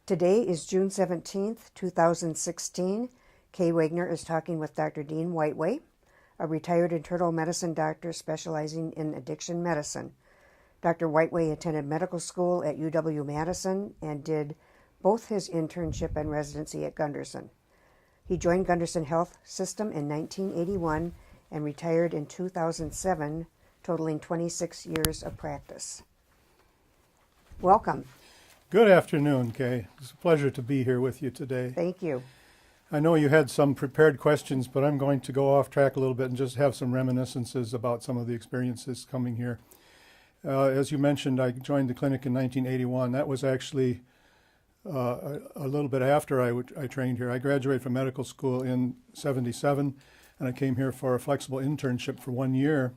Today is June 17th, 2016. Kay Wagner is talking with Dr. Dean Whiteway, a retired internal medicine doctor specializing in addiction medicine. Dr. Whiteway attended medical school at UW-Madison and did both his internship and residency at Gundersen. He joined Gundersen Health System in 1981 and retired in 2007, totaling 26 years of practice. Welcome. Good afternoon, Kay. It's a pleasure to be here with you today. Thank you. I know you had some prepared questions, but I'm going to go off track a little bit and just have some reminiscences about some of the experiences coming here. As you mentioned, I joined the clinic in 1981. That was actually a little bit after I trained here. I graduated from medical school in 77, and I came here for a flexible internship for 1 year.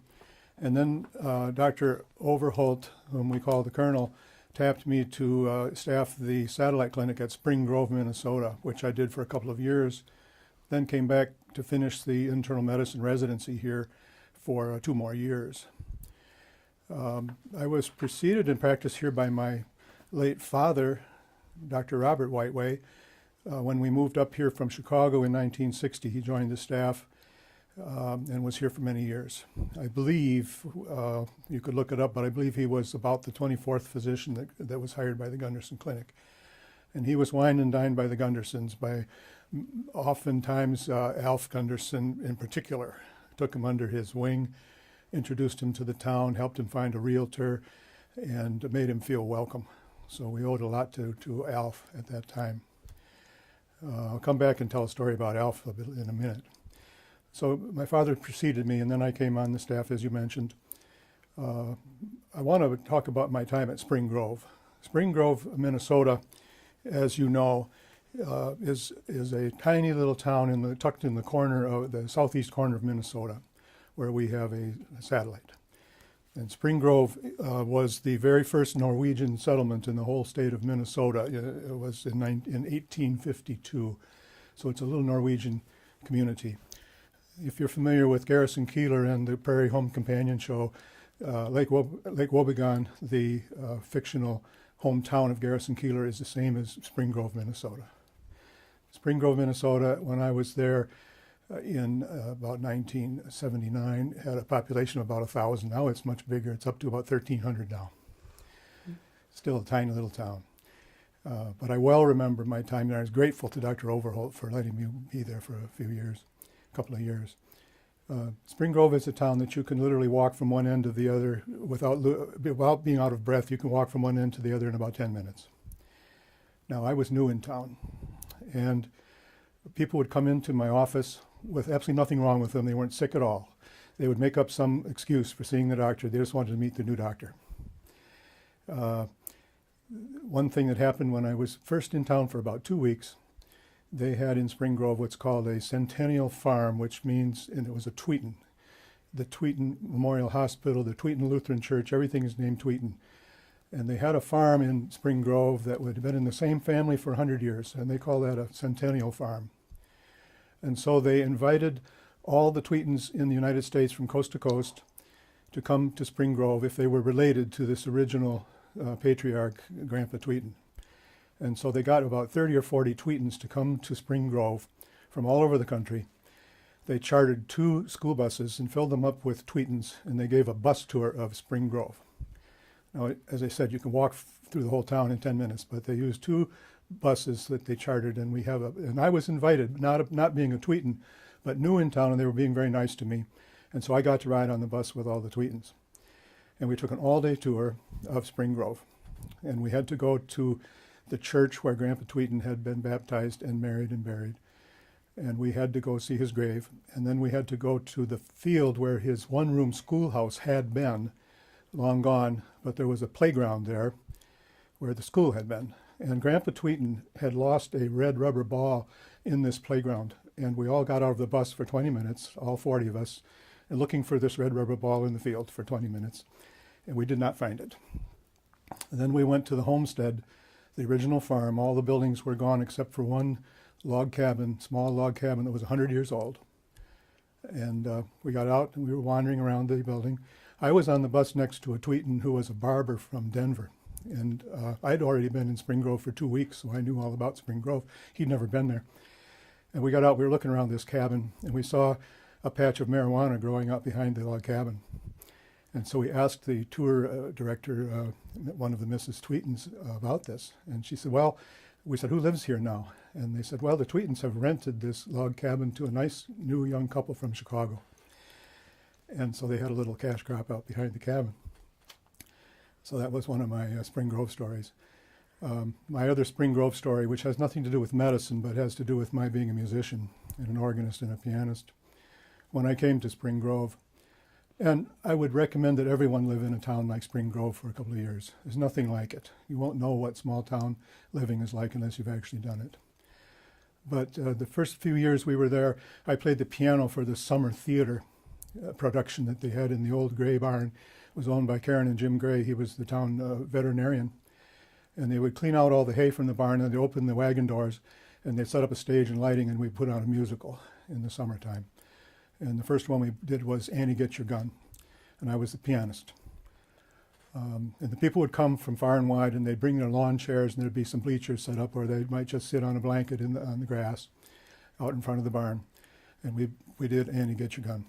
And then Dr. Overholt, whom we call the Colonel, tapped me to staff the satellite clinic at Spring Grove, Minnesota, which I did for a couple of years. Then came back to finish the internal medicine residency here for 2 more years. I was preceded in practice here by my late father, Dr. Robert Whiteway. When we moved up here from Chicago in 1960, he joined the staff and was here for many years. I believe, you could look it up, but I believe he was about the 24th physician that was hired by the Gundersen Clinic. And he was wined and dined by the Gundersens, by oftentimes Alf Gundersen in particular. Took him under his wing, introduced him to the town, helped him find a realtor, and made him feel welcome. So we owed a lot to Alf at that time. I'll come back and tell a story about Alf a bit in a minute. So my father preceded me, and then I came on the staff, as you mentioned. I want to talk about my time at Spring Grove. Spring Grove, Minnesota, as you know, is a tiny little town tucked in the corner of the southeast corner of Minnesota, where we have a satellite. And Spring Grove was the very first Norwegian settlement in the whole state of Minnesota. It was in 1852, so it's a little Norwegian community. If you're familiar with Garrison Keillor and the Prairie Home Companion show, Lake Wobegon, the fictional hometown of Garrison Keillor, is the same as Spring Grove, Minnesota. Spring Grove, Minnesota, when I was there in about 1979, had a population of about 1,000. Now it's much bigger. It's up to about 1,300 now. Still a tiny little town. But I well remember my time there. I was grateful to Dr. Overholt for letting me be there for a couple of years. Spring Grove is a town that you can literally walk from one end to the other without being out of breath. You can walk from one end to the other in about 10 minutes. Now, I was new in town, and people would come into my office with absolutely nothing wrong with them. They weren't sick at all. They would make up some excuse for seeing the doctor. They just wanted to meet the new doctor. One thing that happened when I was first in town for about 2 weeks, they had in Spring Grove what's called a Centennial Farm, which means, and it was a Tweeton. The Tweeton Memorial Hospital, the Tweeton Lutheran Church, everything is named Tweeton. And they had a farm in Spring Grove that would have been in the same family for 100 years, and they call that a Centennial Farm. And so they invited all the Tweetons in the United States from coast to coast to come to Spring Grove if they were related to this original patriarch, Grandpa Tweeton. And so they got about 30 or 40 Tweetons to come to Spring Grove from all over the country. They chartered 2 school buses and filled them up with Tweetons, and they gave a bus tour of Spring Grove. Now, as I said, you can walk through the whole town in 10 minutes, but they used 2 buses that they chartered, and and I was invited, not being a Tweeton, but new in town, and they were being very nice to me. And so I got to ride on the bus with all the Tweetons. And we took an all-day tour of Spring Grove, and we had to go to the church where Grandpa Tweeton had been baptized and married and buried. And we had to go see his grave. And then we had to go to the field where his one-room schoolhouse had been, long gone, but there was a playground there where the school had been. And Grandpa Tweeton had lost a red rubber ball in this playground. And we all got out of the bus for 20 minutes, all 40 of us, and looking for this red rubber ball in the field for 20 minutes. And we did not find it. And then we went to the homestead, the original farm. All the buildings were gone except for one log cabin, small log cabin that was 100 years old. And we got out and we were wandering around the building. I was on the bus next to a Tweeton who was a barber from Denver. And I'd already been in Spring Grove for 2 weeks, so I knew all about Spring Grove. He'd never been there. And we got out, we were looking around this cabin, and we saw a patch of marijuana growing up behind the log cabin. And so we asked the tour director, one of the Mrs. Tweetons, about this. And she said, well, we said, who lives here now? And they said, well, the Tweetons have rented this log cabin to a nice new young couple from Chicago. And so they had a little cash crop out behind the cabin. So that was one of my Spring Grove stories. My other Spring Grove story, which has nothing to do with medicine, but has to do with my being a musician and an organist and a pianist. When I came to Spring Grove, and I would recommend that everyone live in a town like Spring Grove for a couple of years. There's nothing like it. You won't know what small town living is like unless you've actually done it. But the first few years we were there, I played the piano for the summer theater production that they had in the old Gray barn. It was owned by Karen and Jim Gray. He was the town veterinarian. And they would clean out all the hay from the barn, and they'd open the wagon doors, and they'd set up a stage and lighting, and we'd put on a musical in the summertime. And the first one we did was Annie, Get Your Gun, and I was the pianist. And the people would come from far and wide, and they'd bring their lawn chairs, and there'd be some bleachers set up, or they might just sit on a blanket on the grass out in front of the barn. And we did Annie, Get Your Gun.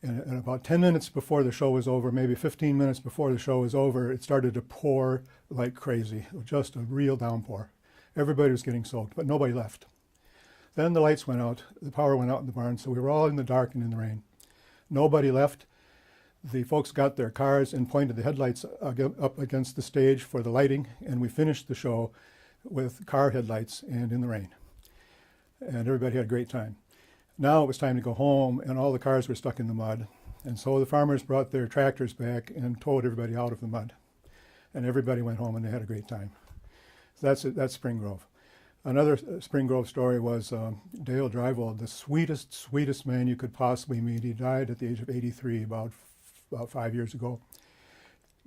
And about 10 minutes before the show was over, maybe 15 minutes before the show was over, it started to pour like crazy, just a real downpour. Everybody was getting soaked, but nobody left. Then the lights went out, the power went out in the barn, so we were all in the dark and in the rain. Nobody left. The folks got their cars and pointed the headlights up against the stage for the lighting, and we finished the show with car headlights and in the rain. And everybody had a great time. Now it was time to go home, and all the cars were stuck in the mud. And so the farmers brought their tractors back and towed everybody out of the mud. And everybody went home, and they had a great time. So that's Spring Grove. Another Spring Grove story was Dale Dryvold, the sweetest man you could possibly meet. He died at the age of 83 about 5 years ago.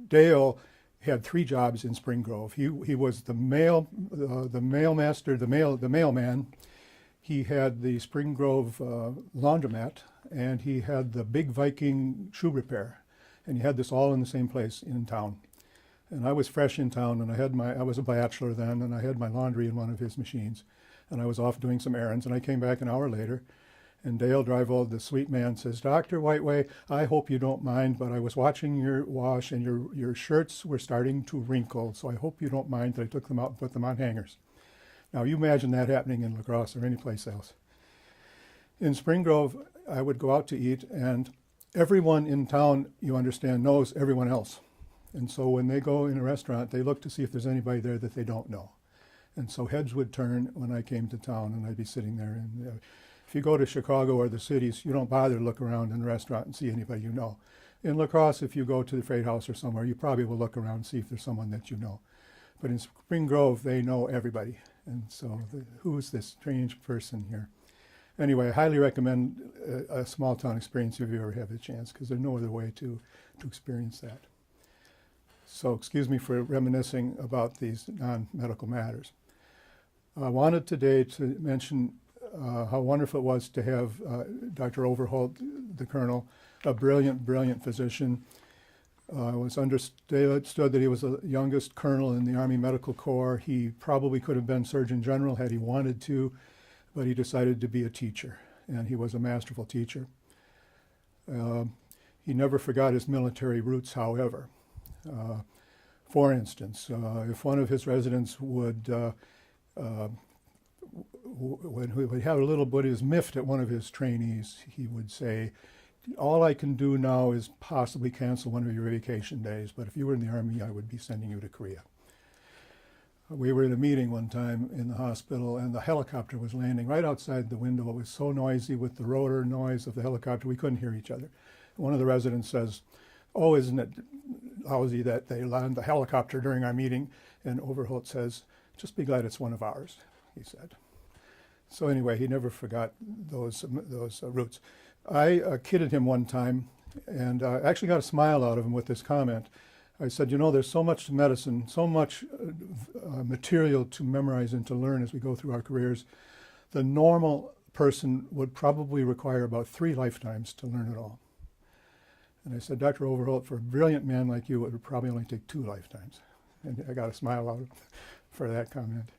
Dale had 3 jobs in Spring Grove. He was the mailman. He had the Spring Grove laundromat, and he had the Big Viking shoe repair. And he had this all in the same place in town. And I was fresh in town, and I was a bachelor then, and I had my laundry in one of his machines. And I was off doing some errands, and I came back an hour later, and Dale Dryvold, the sweet man, says, Dr. Whiteway, I hope you don't mind, but I was watching your wash, and your shirts were starting to wrinkle, so I hope you don't mind that I took them out and put them on hangers. Now, you imagine that happening in La Crosse or any place else. In Spring Grove, I would go out to eat, and everyone in town, you understand, knows everyone else. And so when they go in a restaurant, they look to see if there's anybody there that they don't know. And so heads would turn when I came to town, and I'd be sitting there. And if you go to Chicago or the cities, you don't bother to look around in a restaurant and see anybody you know. In La Crosse, if you go to the Freight House or somewhere, you probably will look around and see if there's someone that you know. But in Spring Grove, they know everybody. And so who is this strange person here? Anyway, I highly recommend a small town experience if you ever have the chance, because there's no other way to experience that. So excuse me for reminiscing about these non-medical matters. I wanted today to mention how wonderful it was to have Dr. Overholt, the colonel, a brilliant, brilliant physician. It was understood that he was the youngest colonel in the Army Medical Corps. He probably could have been Surgeon General had he wanted to, but he decided to be a teacher, and he was a masterful teacher. He never forgot his military roots, however. For instance, if one of his residents would when he would have a little bit of his miffed at one of his trainees, he would say, all I can do now is possibly cancel one of your vacation days, but if you were in the Army, I would be sending you to Korea. We were in a meeting one time in the hospital, and the helicopter was landing right outside the window. It was so noisy with the rotor noise of the helicopter, we couldn't hear each other. One of the residents says, oh, isn't it lousy that they land the helicopter during our meeting? And Overholt says, just be glad it's one of ours, he said. So anyway, he never forgot those roots. I kidded him one time, and actually got a smile out of him with this comment. I said, you know, there's so much medicine, so much material to memorize and to learn as we go through our careers. The normal person would probably require about 3 lifetimes to learn it all. And I said, Dr. Overholt, for a brilliant man like you, it would probably only take 2 lifetimes. And I got a smile out for that comment.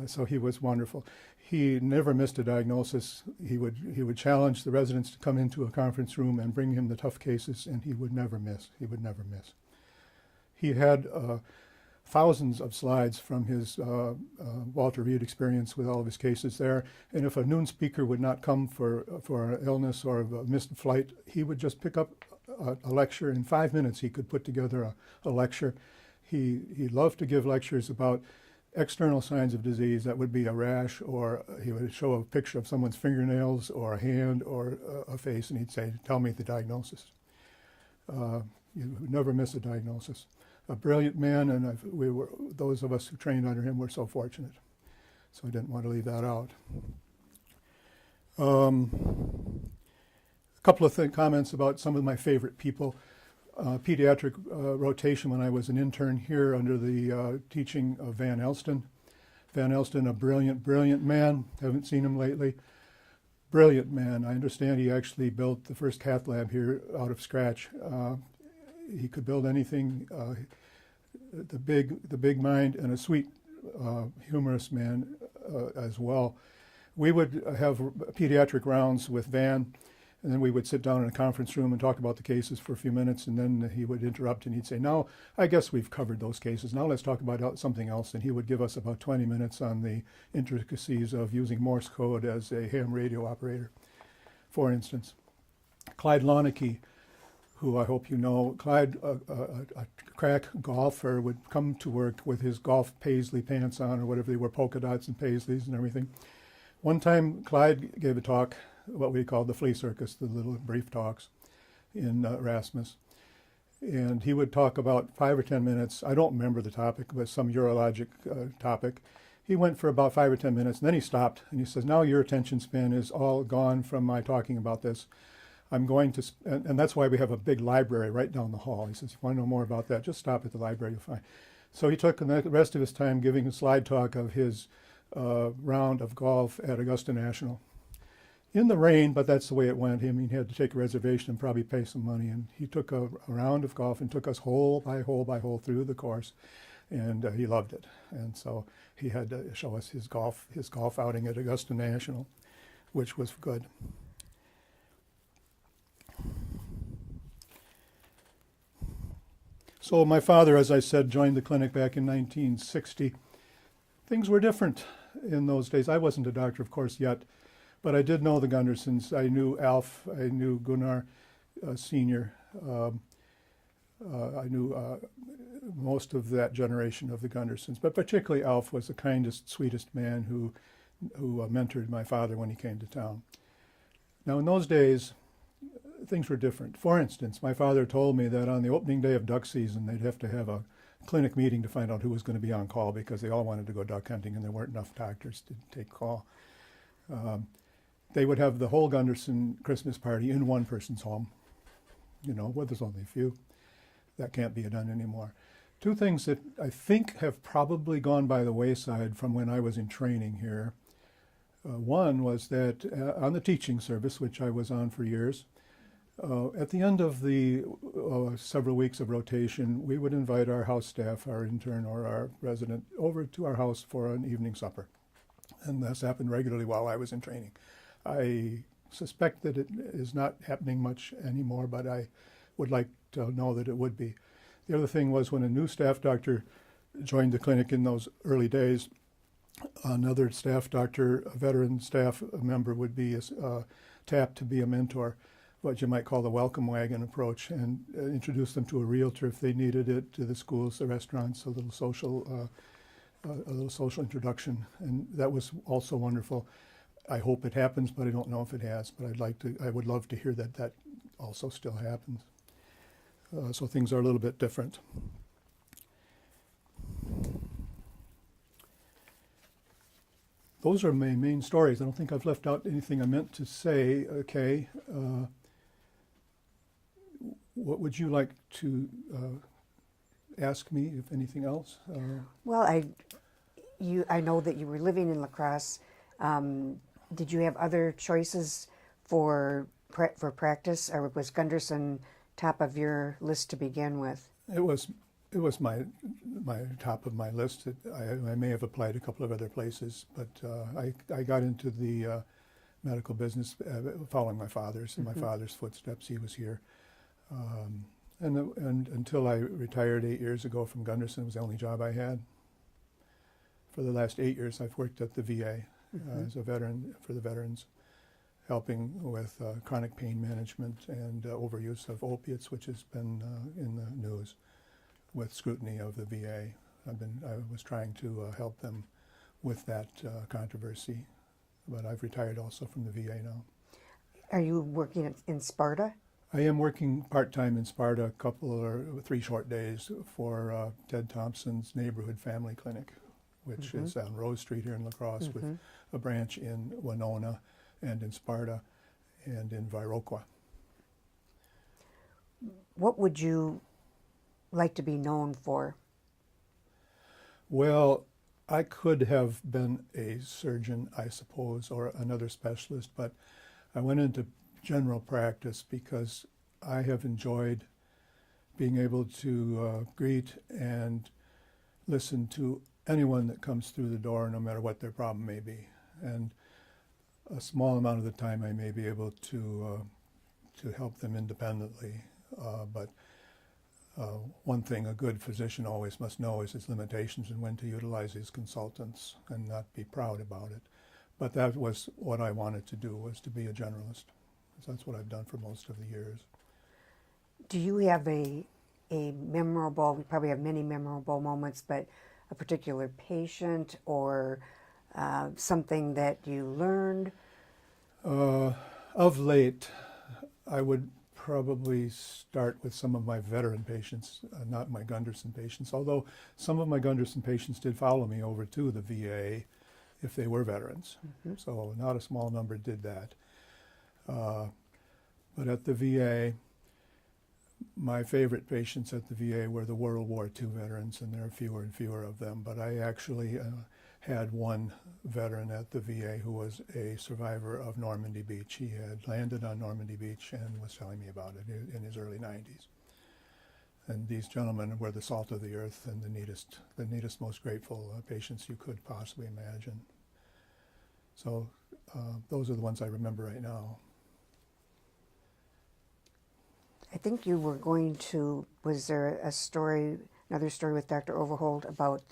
So he was wonderful. He never missed a diagnosis. He would challenge the residents to come into a conference room and bring him the tough cases, and he would never miss. He would never miss. He had thousands of slides from his Walter Reed experience with all of his cases there. And if a noon speaker would not come for an illness or a missed flight, he would just pick up a lecture. In 5 minutes, he could put together a lecture. He loved to give lectures about external signs of disease. That would be a rash, or he would show a picture of someone's fingernails or a hand or a face, and he'd say, "Tell me the diagnosis." You would never miss a diagnosis. A brilliant man, and those of us who trained under him were so fortunate. So I didn't want to leave that out. A couple of comments about some of my favorite people. Pediatric rotation when I was an intern here under the teaching of Van Elston. Van Elston, a brilliant, brilliant man. Haven't seen him lately. Brilliant man. I understand he actually built the first cath lab here out of scratch. He could build anything. The big mind, and a sweet, humorous man as well. We would have pediatric rounds with Van, and then we would sit down in a conference room and talk about the cases for a few minutes, and then he would interrupt and he'd say, "Now, I guess we've covered those cases. Now let's talk about something else." And he would give us about 20 minutes on the intricacies of using Morse code as a ham radio operator, for instance. Clyde Lonicky, who I hope you know. Clyde, a crack golfer, would come to work with his golf paisley pants on, or whatever they were, polka dots and paisleys and everything. One time, Clyde gave a talk, what we called the flea circus, the little brief talks in Erasmus. And he would talk about 5 or 10 minutes. I don't remember the topic, but some urologic topic. He went for about 5 or 10 minutes, and then he stopped, and he says, "Now your attention span is all gone from my talking about this. I'm going to," and that's why we have a big library right down the hall. He says, "If you want to know more about that, just stop at the library, you'll find." So he took the rest of his time giving a slide talk of his round of golf at Augusta National. In the rain, but that's the way it went. I mean, he had to take a reservation and probably pay some money. And he took a round of golf and took us hole by hole by hole through the course, and he loved it. And so he had to show us his golf outing at Augusta National, which was good. So my father, as I said, joined the clinic back in 1960. Things were different in those days. I wasn't a doctor, of course, yet, but I did know the Gundersons. I knew Alf. I knew Gunnar Sr. I knew most of that generation of the Gundersons, but particularly Alf was the kindest, sweetest man who mentored my father when he came to town. Now, in those days, things were different. For instance, my father told me that on the opening day of duck season, they'd have to have a clinic meeting to find out who was going to be on call, because they all wanted to go duck hunting and there weren't enough doctors to take call. They would have the whole Gunderson Christmas party in one person's home. You know, well, there's only a few. That can't be done anymore. Two things that I think have probably gone by the wayside from when I was in training here. One was that on the teaching service, which I was on for years, at the end of the several weeks of rotation, we would invite our house staff, our intern or our resident, over to our house for an evening supper. And this happened regularly while I was in training. I suspect that it is not happening much anymore, but I would like to know that it would be. The other thing was, when a new staff doctor joined the clinic in those early days, another staff doctor, a veteran staff member, would be tapped to be a mentor, what you might call the welcome wagon approach, and introduce them to a realtor if they needed it, to the schools, the restaurants, a little social introduction, and that was also wonderful. I hope it happens, but I don't know if it has. But I would love to hear that also still happens. So things are a little bit different. Those are my main stories. I don't think I've left out anything I meant to say. Okay. What would you like to ask me, if anything else? Well, I know that you were living in La Crosse. Did you have other choices for practice, or was Gunderson top of your list to begin with? It was it was my top of my list. I may have applied a couple of other places, but I got into the medical business following my father's, in my father's footsteps. He was here. And until I retired 8 years ago from Gunderson, it was the only job I had. For the last 8 years, I've worked at the VA as a veteran, for the veterans, helping with chronic pain management and overuse of opiates, which has been in the news with scrutiny of the VA. I was trying to help them with that controversy, but I've retired also from the VA now. Are you working in Sparta? I am working part-time in Sparta, a couple or 3 short days for Ted Thompson's Neighborhood Family Clinic, which is on Rose Street here in La Crosse, with a branch in Winona and in Sparta and in Viroqua. What would you like to be known for? Well, I could have been a surgeon, I suppose, or another specialist, but I went into general practice because I have enjoyed being able to greet and listen to anyone that comes through the door, no matter what their problem may be. And a small amount of the time I may be able to help them independently, but one thing a good physician always must know is his limitations and when to utilize his consultants and not be proud about it. But that was what I wanted to do, was to be a generalist. So that's what I've done for most of the years. Do you have a memorable, we probably have many memorable moments, but a particular patient or something that you learned? Of late, I would probably start with some of my veteran patients, not my Gunderson patients, although some of my Gunderson patients did follow me over to the VA if they were veterans. So not a small number did that. But at the VA, my favorite patients at the VA were the World War II veterans, and there are fewer and fewer of them. But I actually had one veteran at the VA who was a survivor of Normandy Beach. He had landed on Normandy Beach and was telling me about it in his early 90s. And these gentlemen were the salt of the earth and the neatest, most grateful patients you could possibly imagine. So those are the ones I remember right now. I think you were going to, was there a story, another story with Dr. Overholt about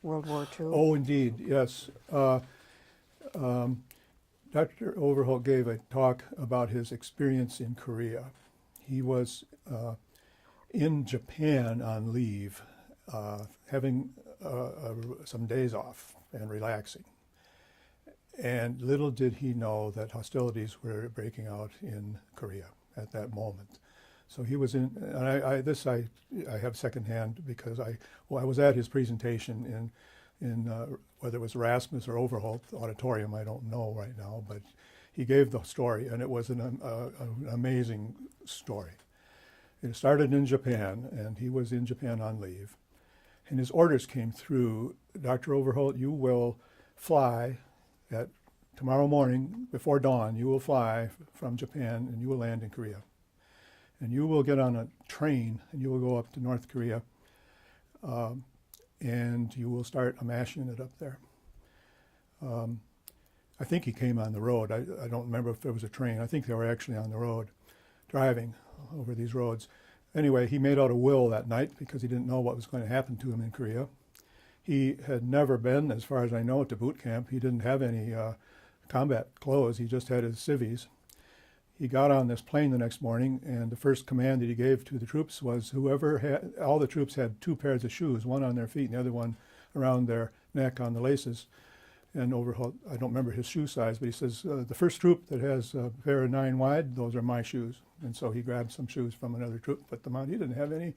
World War II? Oh, indeed, yes. Dr. Overholt gave a talk about his experience in Korea. He was in Japan on leave, having some days off and relaxing. And little did he know that hostilities were breaking out in Korea at that moment. So he was in, and I have secondhand because I was at his presentation in whether it was Rasmus or Overholt Auditorium, I don't know right now, but he gave the story, and it was an amazing story. It started in Japan, and he was in Japan on leave, and his orders came through, Dr. Overholt, you will fly at tomorrow morning before dawn, you will fly from Japan and you will land in Korea. And you will get on a train and you will go up to North Korea and you will start a MASH unit up there. I think he came on the road. I don't remember if there was a train. I think they were actually on the road driving over these roads. Anyway, he made out a will that night because he didn't know what was going to happen to him in Korea. He had never been, as far as I know, to boot camp. He didn't have any combat clothes. He just had his civvies. He got on this plane the next morning, and the first command that he gave to the troops was all the troops had 2 pairs of shoes, one on their feet and the other one around their neck on the laces. And Overholt, I don't remember his shoe size, but he says, the first troop that has a pair of 9 wide, those are my shoes. And so he grabbed some shoes from another troop, put them on. He didn't have any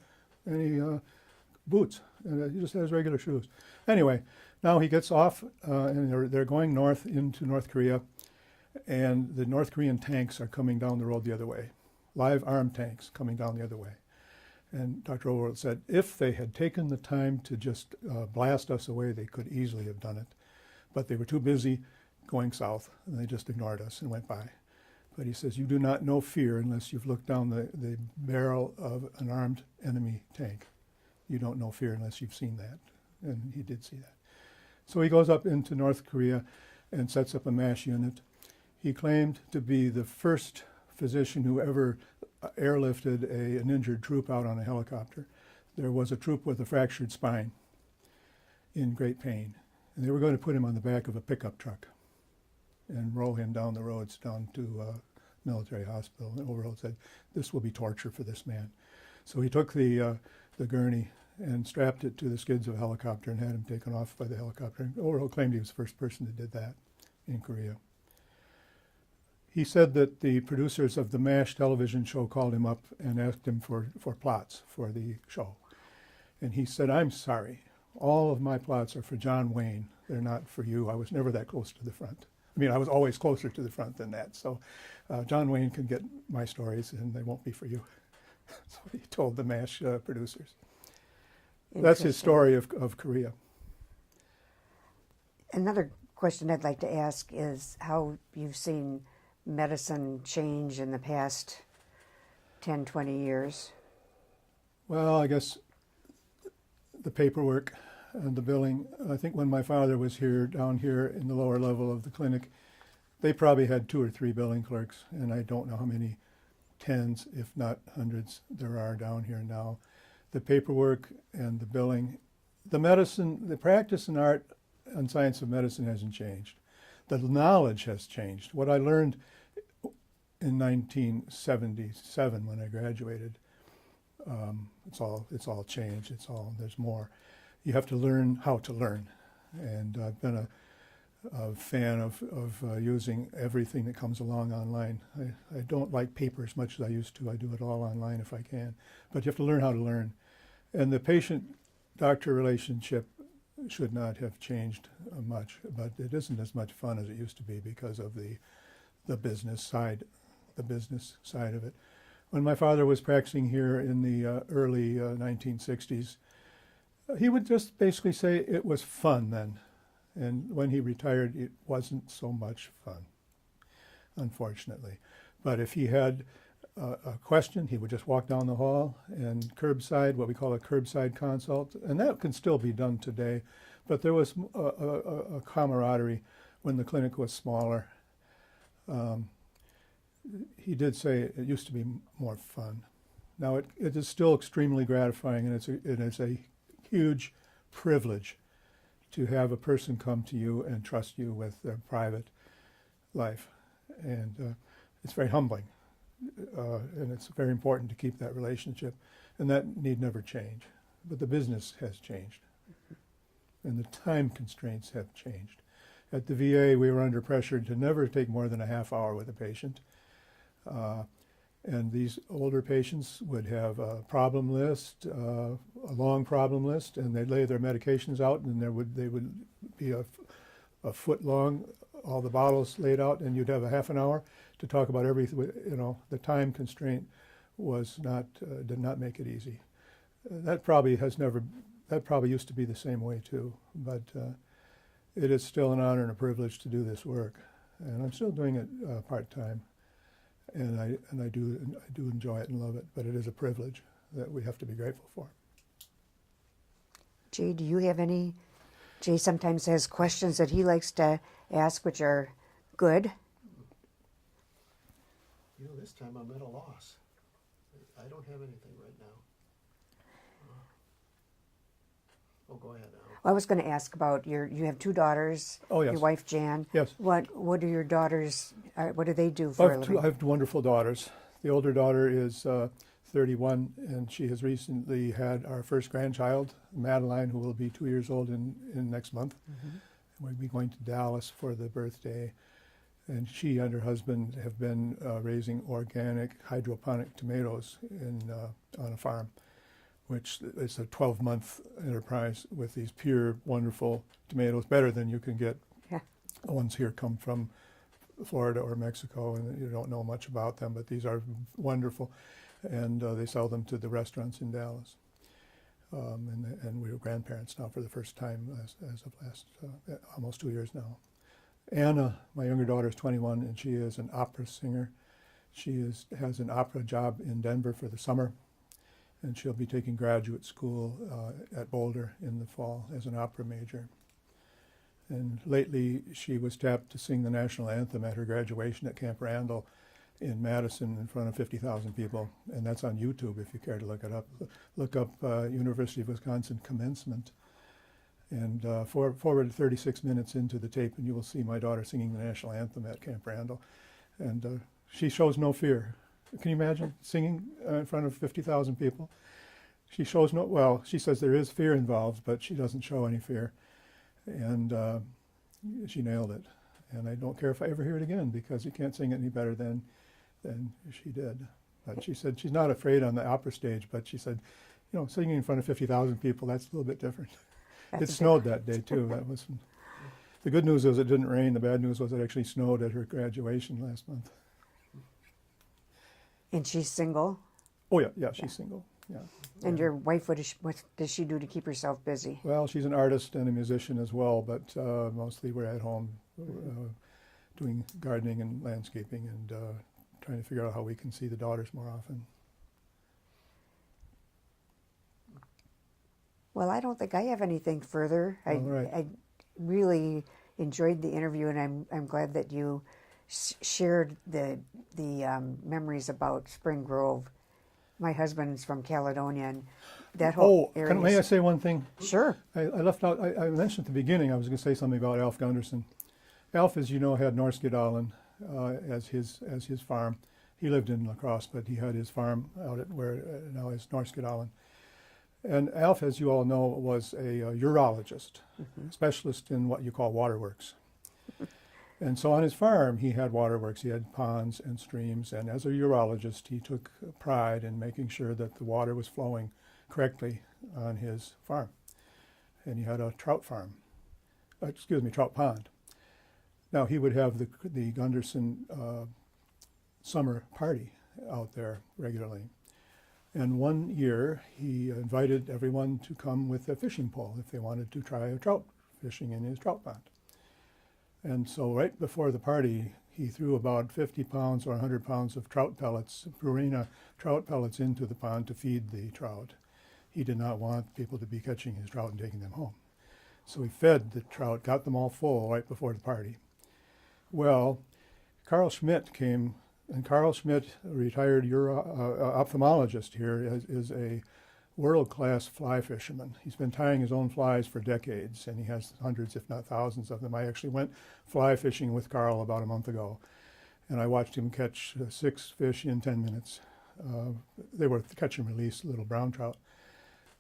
boots. He just has regular shoes. Anyway, now he gets off, and they're going north into North Korea. And the North Korean tanks are coming down the road the other way, live armed tanks coming down the other way. And Dr. Overholt said, if they had taken the time to just blast us away, they could easily have done it. But they were too busy going south, and they just ignored us and went by. But he says, you do not know fear unless you've looked down the barrel of an armed enemy tank. You don't know fear unless you've seen that. And he did see that. So he goes up into North Korea and sets up a MASH unit. He claimed to be the first physician who ever airlifted an injured troop out on a helicopter. There was a troop with a fractured spine in great pain, and they were going to put him on the back of a pickup truck and roll him down the roads down to a military hospital. And Overall said, this will be torture for this man. So he took the gurney and strapped it to the skids of a helicopter and had him taken off by the helicopter. And Overall claimed he was the first person that did that in Korea. He said that the producers of the MASH television show called him up and asked him for plots for the show. And he said, I'm sorry, all of my plots are for John Wayne. They're not for you. I was never that close to the front. I mean, I was always closer to the front than that. So John Wayne can get my stories and they won't be for you. So he told the MASH producers. That's his story of Korea. Another question I'd like to ask is how you've seen medicine change in the past 10, 20 years. Well, I guess the paperwork and the billing. I think when my father was here, down here in the lower level of the clinic, they probably had 2 or 3 billing clerks, and I don't know how many tens, if not hundreds, there are down here now. The paperwork and the billing, the medicine, the practice and art and science of medicine hasn't changed. The knowledge has changed. What I learned in 1977 when I graduated, it's all changed. There's more. You have to learn how to learn, and I've been a fan of using everything that comes along online. I don't like paper as much as I used to. I do it all online if I can, but you have to learn how to learn. And the patient-doctor relationship should not have changed much, but it isn't as much fun as it used to be because of the business side of it. When my father was practicing here in the early 1960s, he would just basically say it was fun then. And when he retired, it wasn't so much fun, unfortunately. But if he had a question, he would just walk down the hall and curbside, what we call a curbside consult, and that can still be done today. But there was a camaraderie when the clinic was smaller. He did say it used to be more fun. Now it is still extremely gratifying, and it is a huge privilege to have a person come to you and trust you with their private life. And it's very humbling. And it's very important to keep that relationship. And that need never change. But the business has changed. And the time constraints have changed. At the VA, we were under pressure to never take more than a half hour with a patient. And these older patients would have a problem list, a long problem list, and they'd lay their medications out, and they would be a foot long, all the bottles laid out, and you'd have a half an hour to talk about everything. The time constraint did not make it easy. That probably used to be the same way too, but it is still an honor and a privilege to do this work, and I'm still doing it part-time. And I do enjoy it and love it, but it is a privilege that we have to be grateful for. Jay, do you have any? Jay sometimes has questions that he likes to ask, which are good. This time I'm at a loss. I don't have anything right now. Oh, go ahead, Al. I was going to ask about you have 2 daughters. Oh, yes. Your wife Jan. Yes. What do your daughters? What do they do for a living? I have 2 wonderful daughters. The older daughter is 31, and she has recently had our first grandchild, Madeline, who will be 2 years old in next month. Mm-hmm. We'll be going to Dallas for the birthday. And she and her husband have been raising organic hydroponic tomatoes on a farm, which is a 12-month enterprise with these pure, wonderful tomatoes, better than you can get. Yeah. The ones here come from Florida or Mexico, and you don't know much about them, but these are wonderful, and they sell them to the restaurants in Dallas. And we are grandparents now for the first time as of last almost 2 years now. Anna, my younger daughter, is 21, and she is an opera singer. She has an opera job in Denver for the summer, and she'll be taking graduate school at Boulder in the fall as an opera major. And lately, she was tapped to sing the national anthem at her graduation at Camp Randall in Madison in front of 50,000 people, and that's on YouTube if you care to look it up. Look up University of Wisconsin commencement, and forward 36 minutes into the tape, and you will see my daughter singing the national anthem at Camp Randall, and she shows no fear. Can you imagine singing in front of 50,000 people? She shows no, well, she says there is fear involved, but she doesn't show any fear, and she nailed it. And I don't care if I ever hear it again, because you can't sing it any better than she did. But she said she's not afraid on the opera stage, but she said, you know, singing in front of 50,000 people, that's a little bit different. It snowed that day too. That was the good news was it didn't rain. The bad news was it actually snowed at her graduation last month. And she's single? Oh yeah, she's single. Yeah. And your wife, what does she do to keep herself busy? Well, she's an artist and a musician as well, but mostly we're at home doing gardening and landscaping and trying to figure out how we can see the daughters more often. Well, I don't think I have anything further. All right. I really enjoyed the interview, and I'm glad that you shared the memories about Spring Grove. My husband's from Caledonia, and that whole area. May I say one thing? Sure. I left out, I mentioned at the beginning, I was going to say something about Alf Gunderson. Alf, as you know, had Norskidalen as his farm. He lived in La Crosse, but he had his farm out at where now is Norskidalen. And Alf, as you all know, was a urologist, specialist in what you call waterworks. And so on his farm, he had waterworks. He had ponds and streams. And as a urologist, he took pride in making sure that the water was flowing correctly on his farm. And he had a trout farm, trout pond. Now, he would have the Gunderson summer party out there regularly. And one year, he invited everyone to come with a fishing pole if they wanted to try trout fishing in his trout pond. And so right before the party, he threw about 50 pounds or 100 pounds of trout pellets, Purina trout pellets, into the pond to feed the trout. He did not want people to be catching his trout and taking them home. So he fed the trout, got them all full right before the party. Well, Carl Schmidt came, and Carl Schmidt, a retired ophthalmologist here, is a world-class fly fisherman. He's been tying his own flies for decades, and he has hundreds, if not thousands of them. I actually went fly fishing with Carl about a month ago, and I watched him catch 6 fish in 10 minutes. They were catch and release little brown trout.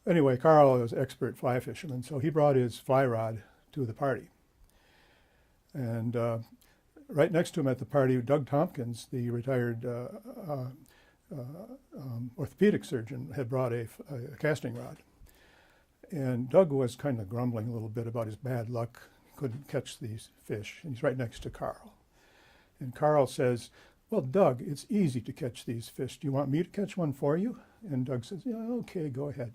Anyway, Carl is an expert fly fisherman, so he brought his fly rod to the party. And right next to him at the party, Doug Tompkins, the retired orthopedic surgeon, had brought a casting rod. And Doug was kind of grumbling a little bit about his bad luck. He couldn't catch these fish. And he's right next to Carl. And Carl says, well, Doug, it's easy to catch these fish. Do you want me to catch one for you? And Doug says, yeah, okay, go ahead.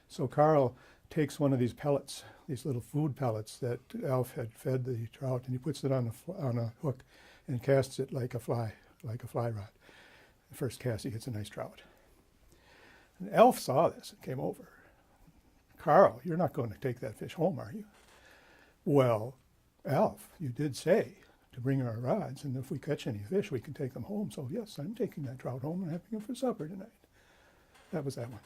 So Carl takes one of these pellets, these little food pellets that Alf had fed the trout, and he puts it on a hook and casts it like a fly rod. The first cast, he gets a nice trout. And Alf saw this and came over. Carl, you're not going to take that fish home, are you? Well, Alf, you did say to bring our rods, and if we catch any fish, we can take them home. So yes, I'm taking that trout home and having him for supper tonight. That was that one.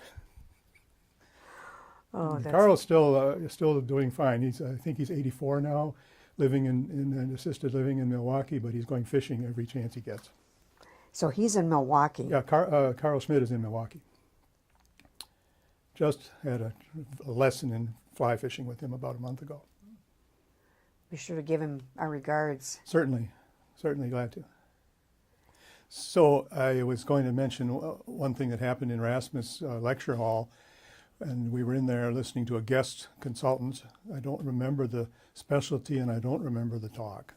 Oh, Carl's still doing fine. I think he's 84 now, living in an assisted living in Milwaukee, but he's going fishing every chance he gets. So he's in Milwaukee. Yeah, Carl Schmidt is in Milwaukee. Just had a lesson in fly fishing with him about a month ago. Be sure to give him our regards. Certainly glad to. So I was going to mention one thing that happened in Rasmus lecture hall, and we were in there listening to a guest consultant. I don't remember the specialty and I don't remember the talk.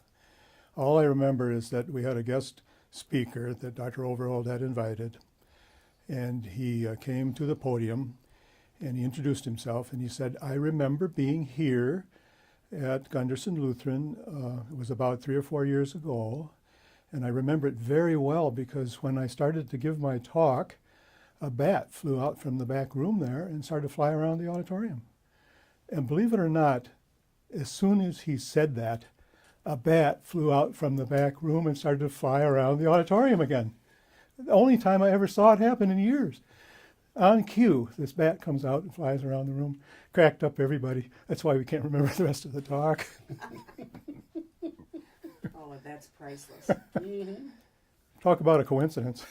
All I remember is that we had a guest speaker that Dr. Overhold had invited, and he came to the podium and he introduced himself and he said, I remember being here at Gunderson Lutheran. It was about 3 or 4 years ago, and I remember it very well because when I started to give my talk, a bat flew out from the back room there and started to fly around the auditorium. And believe it or not, as soon as he said that, a bat flew out from the back room and started to fly around the auditorium again. The only time I ever saw it happen in years. On cue, this bat comes out and flies around the room, cracked up everybody. That's why we can't remember the rest of the talk. Oh, that's priceless. Talk about a coincidence.